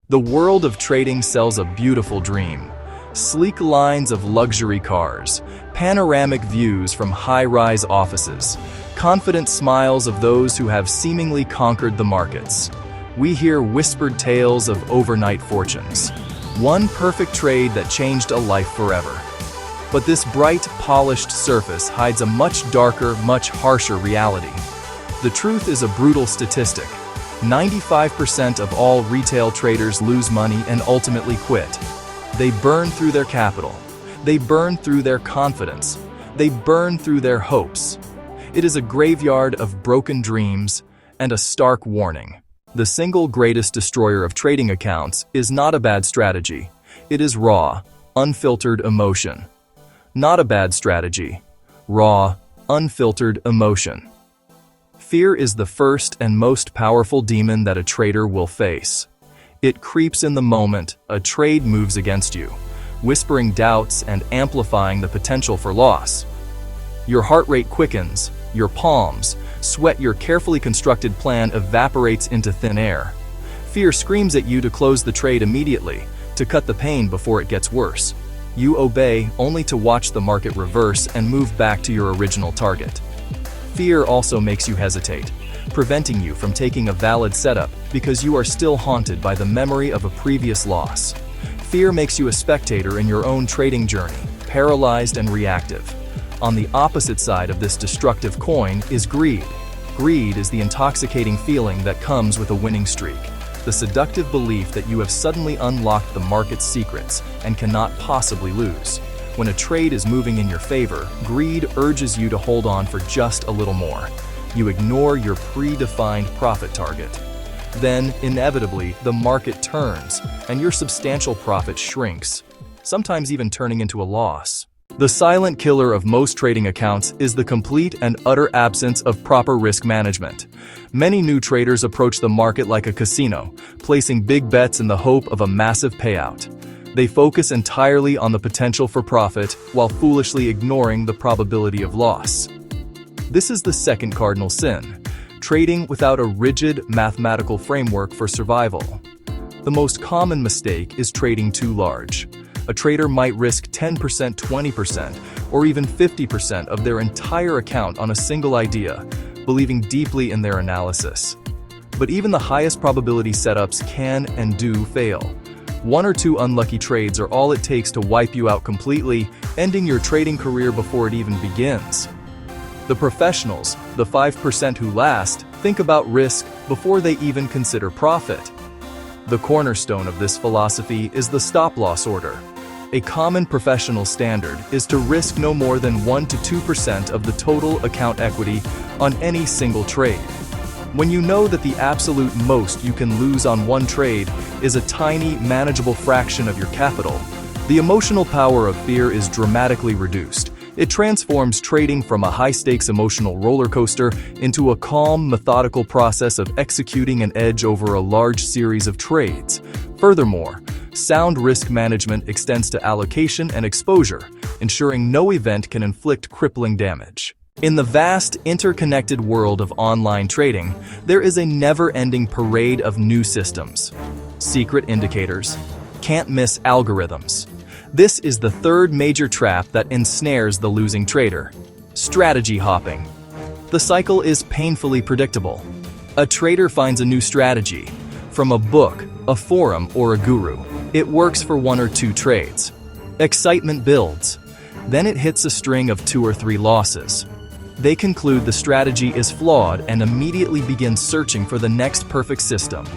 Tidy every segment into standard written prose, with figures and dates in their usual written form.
The world of trading sells a beautiful dream. Sleek lines of luxury cars, panoramic views from high-rise offices, confident smiles of those who have seemingly conquered the markets. We hear whispered tales of overnight fortunes. One perfect trade that changed a life forever. But this bright, polished surface hides a much darker, much harsher reality. The truth is a brutal statistic. 95% of all retail traders lose money and ultimately quit. They burn through their capital. They burn through their confidence. They burn through their hopes. It is a graveyard of broken dreams and a stark warning. The single greatest destroyer of trading accounts is not a bad strategy. It is raw, unfiltered emotion. Not a bad strategy. Raw, unfiltered emotion. Fear is the first and most powerful demon that a trader will face. It creeps in the moment a trade moves against you, whispering doubts and amplifying the potential for loss. Your heart rate quickens, your palms sweat, your carefully constructed plan evaporates into thin air. Fear screams at you to close the trade immediately, to cut the pain before it gets worse. You obey only to watch the market reverse and move back to your original target. Fear also makes you hesitate, preventing you from taking a valid setup because you are still haunted by the memory of a previous loss. Fear makes you a spectator in your own trading journey, paralyzed and reactive. On the opposite side of this destructive coin is greed. Greed is the intoxicating feeling that comes with a winning streak, the seductive belief that you have suddenly unlocked the market's secrets and cannot possibly lose. When a trade is moving in your favor, greed urges you to hold on for just a little more. You ignore your predefined profit target. Then, inevitably, the market turns, and your substantial profit shrinks, sometimes even turning into a loss. The silent killer of most trading accounts is the complete and utter absence of proper risk management. Many new traders approach the market like a casino, placing big bets in the hope of a massive payout. They focus entirely on the potential for profit while foolishly ignoring the probability of loss. This is the second cardinal sin, trading without a rigid mathematical framework for survival. The most common mistake is trading too large. A trader might risk 10%, 20%, or even 50% of their entire account on a single idea, believing deeply in their analysis. But even the highest probability setups can and do fail. One or two unlucky trades are all it takes to wipe you out completely, ending your trading career before it even begins. The professionals, the 5% who last, think about risk before they even consider profit. The cornerstone of this philosophy is the stop-loss order. A common professional standard is to risk no more than 1 to 2% of the total account equity on any single trade. When you know that the absolute most you can lose on one trade is a tiny, manageable fraction of your capital, the emotional power of fear is dramatically reduced. It transforms trading from a high-stakes emotional roller coaster into a calm, methodical process of executing an edge over a large series of trades. Furthermore, sound risk management extends to allocation and exposure, ensuring no event can inflict crippling damage. In the vast, interconnected world of online trading, there is a never-ending parade of new systems. Secret indicators, can't-miss algorithms. This is the third major trap that ensnares the losing trader. Strategy hopping. The cycle is painfully predictable. A trader finds a new strategy from a book, a forum, or a guru. It works for 1 or 2 trades. Excitement builds. Then it hits a string of 2 or 3 losses. They conclude the strategy is flawed and immediately begin searching for the next perfect system.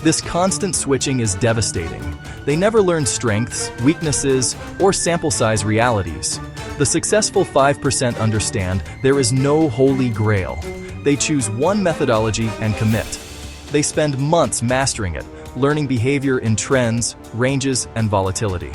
This constant switching is devastating. They never learn strengths, weaknesses, or sample size realities. The successful 5% understand there is no holy grail. They choose one methodology and commit. They spend months mastering it, learning behavior in trends, ranges, and volatility.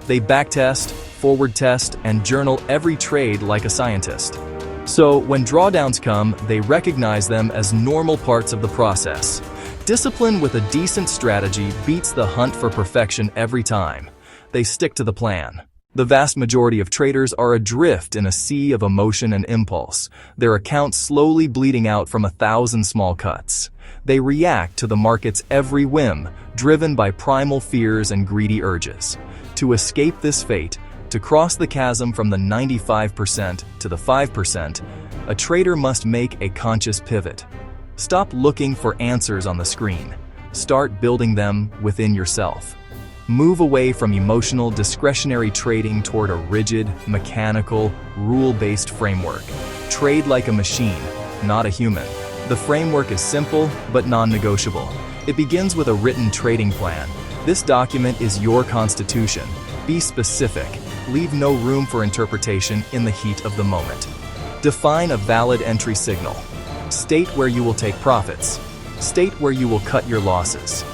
They backtest, forward test, and journal every trade like a scientist. So when drawdowns come, they recognize them as normal parts of the process. Discipline with a decent strategy beats the hunt for perfection every time. They stick to the plan. The vast majority of traders are adrift in a sea of emotion and impulse, their accounts slowly bleeding out from 1,000 small cuts. They react to the market's every whim, driven by primal fears and greedy urges. To escape this fate, to cross the chasm from the 95% to the 5%, a trader must make a conscious pivot. Stop looking for answers on the screen. Start building them within yourself. Move away from emotional, discretionary trading toward a rigid, mechanical, rule-based framework. Trade like a machine, not a human. The framework is simple but non-negotiable. It begins with a written trading plan. This document is your constitution. Be specific. Leave no room for interpretation in the heat of the moment. Define a valid entry signal. State where you will take profits. State where you will cut your losses.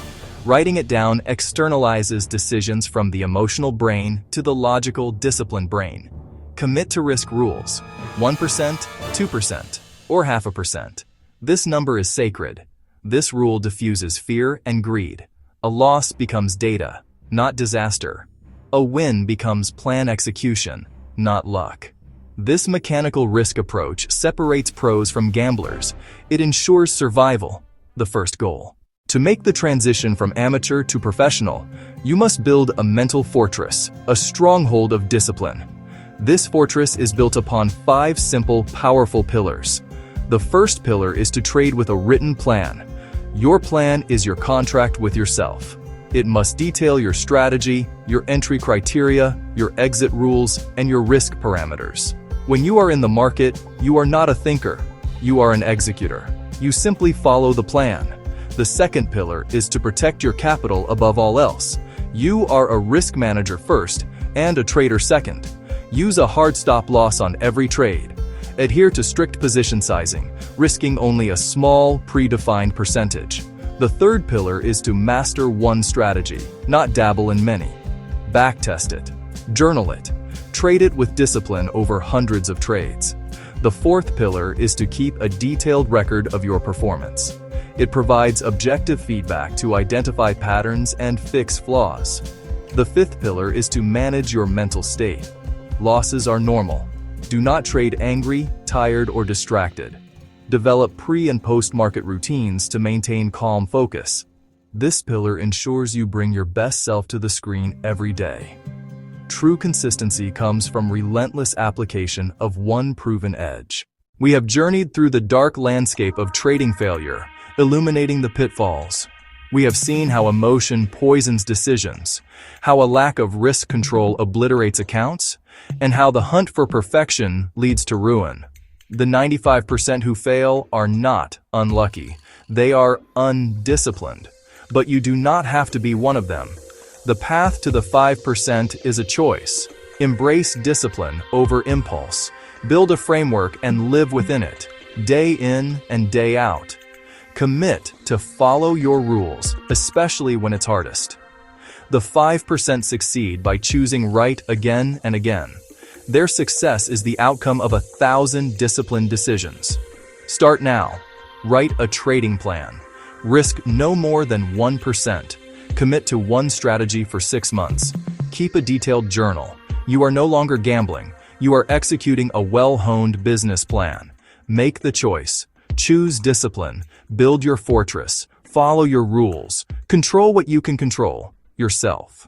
Writing it down externalizes decisions from the emotional brain to the logical, disciplined brain. Commit to risk rules: 1%, 2%, or 0.5%. This number is sacred. This rule diffuses fear and greed. A loss becomes data, not disaster. A win becomes plan execution, not luck. This mechanical risk approach separates pros from gamblers. It ensures survival, the first goal. To make the transition from amateur to professional, you must build a mental fortress, a stronghold of discipline. This fortress is built upon 5 simple, powerful pillars. The first pillar is to trade with a written plan. Your plan is your contract with yourself. It must detail your strategy, your entry criteria, your exit rules, and your risk parameters. When you are in the market, you are not a thinker. You are an executor. You simply follow the plan. The second pillar is to protect your capital above all else. You are a risk manager first and a trader second. Use a hard stop loss on every trade. Adhere to strict position sizing, risking only a small, predefined percentage. The third pillar is to master one strategy, not dabble in many. Backtest it. Journal it. Trade it with discipline over hundreds of trades. The fourth pillar is to keep a detailed record of your performance. It provides objective feedback to identify patterns and fix flaws. The fifth pillar is to manage your mental state. Losses are normal. Do not trade angry, tired, or distracted. Develop pre- and post-market routines to maintain calm focus. This pillar ensures you bring your best self to the screen every day. True consistency comes from relentless application of one proven edge. We have journeyed through the dark landscape of trading failure, illuminating the pitfalls. We have seen how emotion poisons decisions, how a lack of risk control obliterates accounts, and how the hunt for perfection leads to ruin. The 95% who fail are not unlucky. They are undisciplined. But you do not have to be one of them. The path to the 5% is a choice. Embrace discipline over impulse. Build a framework and live within it, day in and day out. Commit to follow your rules, especially when it's hardest. The 5% succeed by choosing right again and again. Their success is the outcome of 1,000 disciplined decisions. Start now. Write a trading plan. Risk no more than 1%. Commit to one strategy for 6 months. Keep a detailed journal. You are no longer gambling. You are executing a well-honed business plan. Make the choice. Choose discipline. Build your fortress. Follow your rules. Control what you can control, yourself.